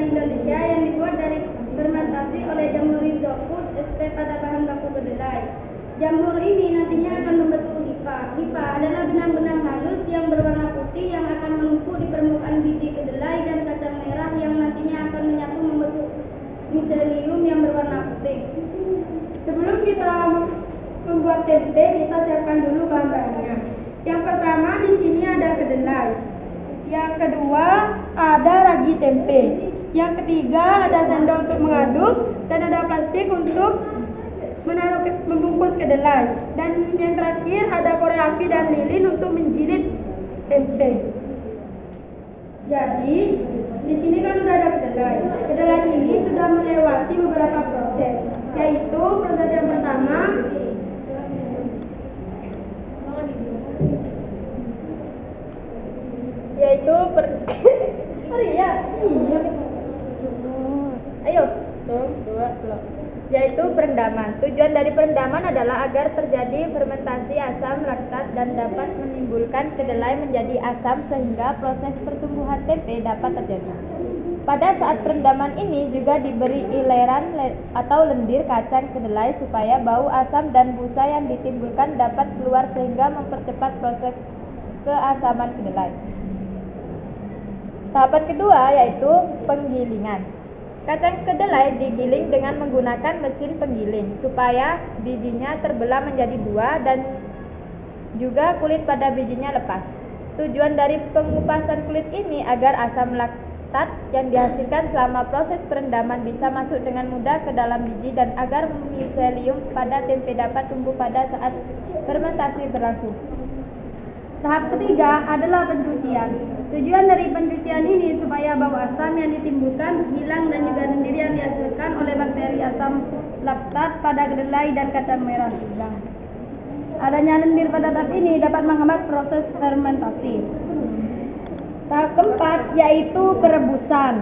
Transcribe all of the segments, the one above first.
Indonesia yang dibuat dari fermentasi oleh jamur rhizopus sp pada bahan baku kedelai. Jamur ini nantinya akan membentuk hifa. Hifa adalah benang-benang halus yang berwarna putih yang akan menumpuk di permukaan biji kedelai dan kacang merah yang nantinya akan menyatu membentuk miselium yang berwarna putih. Sebelum kita membuat tempe, kita siapkan dulu bahan-bahannya. Yang pertama di sini ada kedelai. Yang kedua ada ragi tempe. Yang ketiga ada sendok untuk mengaduk dan ada plastik untuk membungkus kedelai. Dan yang terakhir ada korek api dan lilin untuk menjilid tempe. Jadi di sini kan sudah ada kedelai. Kedelai ini sudah melewati beberapa proses, yaitu proses yang pertama yaitu perendaman. Tujuan dari perendaman adalah agar terjadi fermentasi asam laktat dan dapat menimbulkan kedelai menjadi asam sehingga proses pertumbuhan tempe dapat terjadi. Pada saat perendaman ini juga diberi ileran atau lendir kacang kedelai supaya bau asam dan busa yang ditimbulkan dapat keluar sehingga mempercepat proses keasaman kedelai. Tahapan kedua yaitu penggilingan. Kacang kedelai digiling dengan menggunakan mesin penggiling supaya bijinya terbelah menjadi dua dan juga kulit pada bijinya lepas. Tujuan dari pengupasan kulit ini agar asam laktat yang dihasilkan selama proses perendaman bisa masuk dengan mudah ke dalam biji dan agar miselium pada tempe dapat tumbuh pada saat fermentasi berlangsung. Tahap ketiga adalah pencucian. Tujuan dari pencucian ini supaya bau asam yang ditimbulkan hilang dan juga lendir yang dihasilkan oleh bakteri asam laktat pada kedelai dan kacang merah hilang. Adanya lendir pada tahap ini dapat menghambat proses fermentasi. Tahap keempat yaitu perebusan.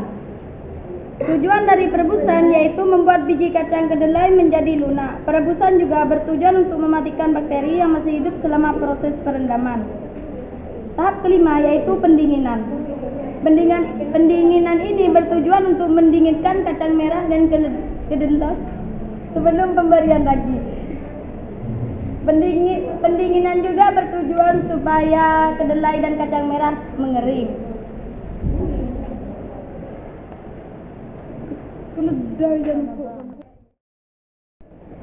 Tujuan dari perebusan yaitu membuat biji kacang kedelai menjadi lunak. Perebusan juga bertujuan untuk mematikan bakteri yang masih hidup selama proses perendaman. Tahap kelima yaitu pendinginan. Pendinginan ini bertujuan untuk mendinginkan kacang merah dan kedelai sebelum pemberian ragi. Pendinginan juga bertujuan supaya kedelai dan kacang merah mengering.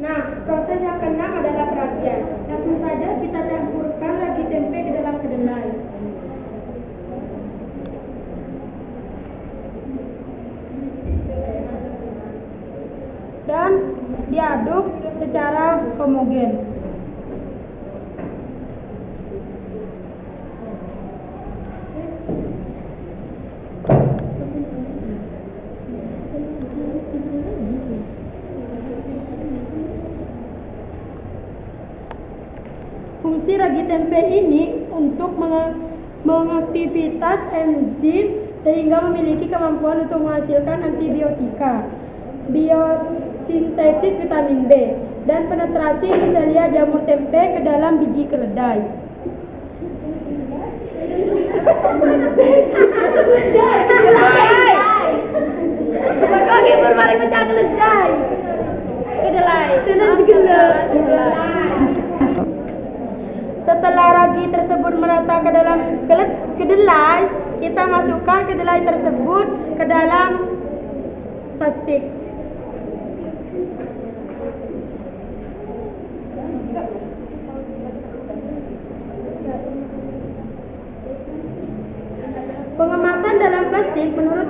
Nah, proses yang keenam adalah peragian. Langsung saja kita campurkan ragi tempe ke dalam kedelai. Dan diaduk secara homogen. Fungsi ragi tempe ini untuk mengaktivitas enzim sehingga memiliki kemampuan untuk menghasilkan antibiotika, biosintesis vitamin B, dan penetrasi miselia jamur tempe ke dalam biji kedelai. Setelah ragi tersebut merata ke dalam kedelai, kita masukkan kedelai tersebut ke dalam plastik. Pengemasan dalam plastik menurut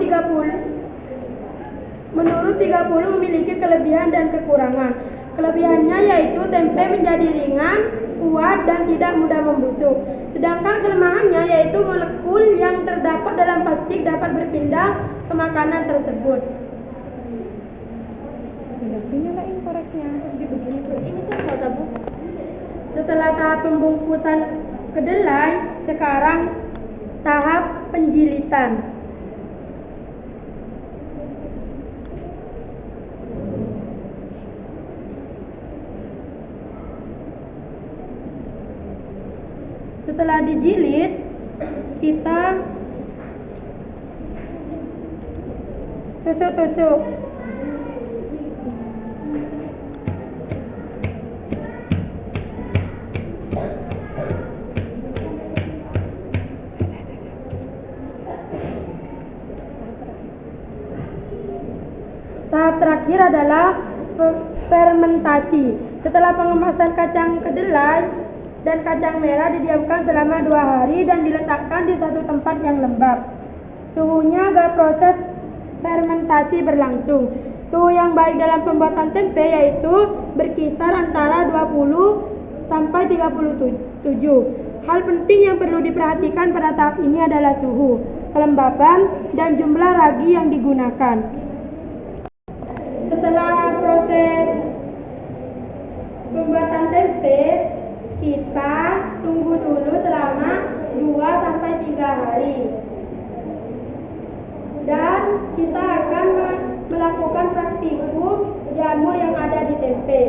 30 memiliki kelebihan dan kekurangan. Kelebihannya yaitu tempe menjadi ringan, kuat, dan tidak mudah membusuk. Sedangkan kelemahannya yaitu molekul yang terdapat dalam plastik dapat berpindah ke makanan tersebut. Setelah tahap pembungkusan kedelai, sekarang tahap penjilitan. Setelah dijilid, kita tusuk-tusuk. Tahap terakhir adalah fermentasi. Setelah pengemasan kacang kedelai dan kacang merah didiamkan selama 2 hari dan diletakkan di satu tempat yang lembab. Suhunya agar proses fermentasi berlangsung. Suhu yang baik dalam pembuatan tempe yaitu berkisar antara 20 sampai 37. Hal penting yang perlu diperhatikan pada tahap ini adalah suhu, kelembaban, dan jumlah ragi yang digunakan. Setelah proses pembuatan tempe, kita tunggu dulu selama 2 sampai 3 hari. Dan kita akan melakukan praktikum jamur yang ada di tempe.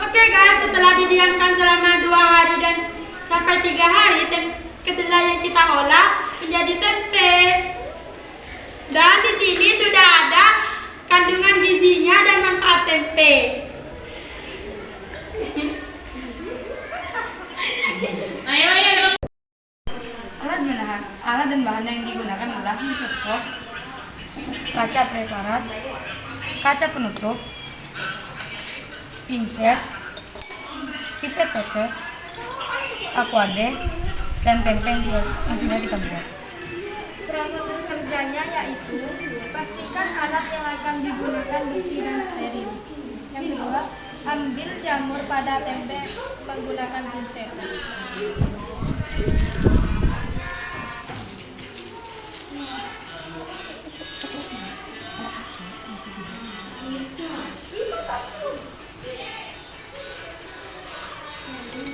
Oke guys, setelah didiamkan selama 2 hari dan sampai 3 hari, kedelai yang kita olah menjadi tempe. Dan di sini sudah ada kandungan gizinya dan manfaat tempe. Alat dan bahan yang digunakan adalah mikroskop, kaca preparat, kaca penutup, pinset, pipet tetes, aquades, dan tempe yang sudah kita buat. Prosedur kerjanya yaitu pastikan alat yang akan digunakan bersih dan steril. Yang kedua, ambil jamur pada tempe menggunakan pinset.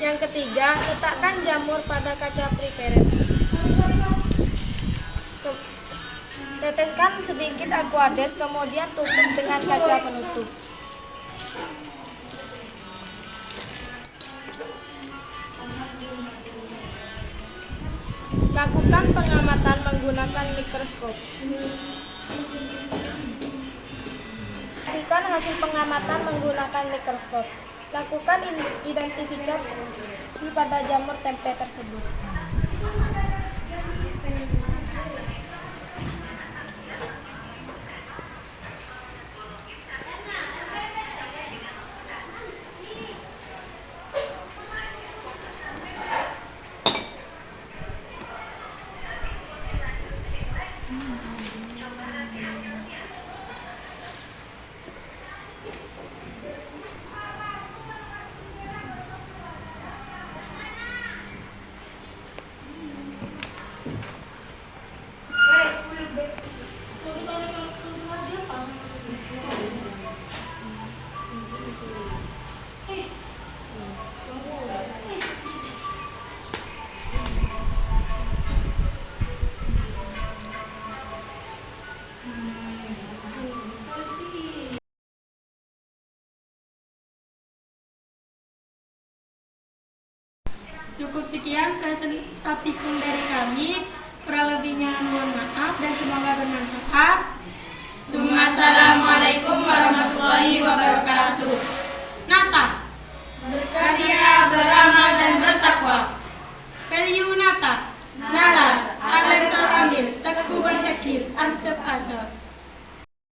Yang ketiga, letakkan jamur pada kaca prepared. Teteskan sedikit aquades, kemudian tutup dengan kaca penutup. Lakukan pengamatan menggunakan mikroskop. Saksikan hasil pengamatan menggunakan mikroskop. Lakukan identifikasi pada jamur tempe tersebut. Cukup sekian praktikum dari kami. Kurang lebihnya mohon maaf dan semoga bermanfaat. Assalamualaikum warahmatullahi wabarakatuh.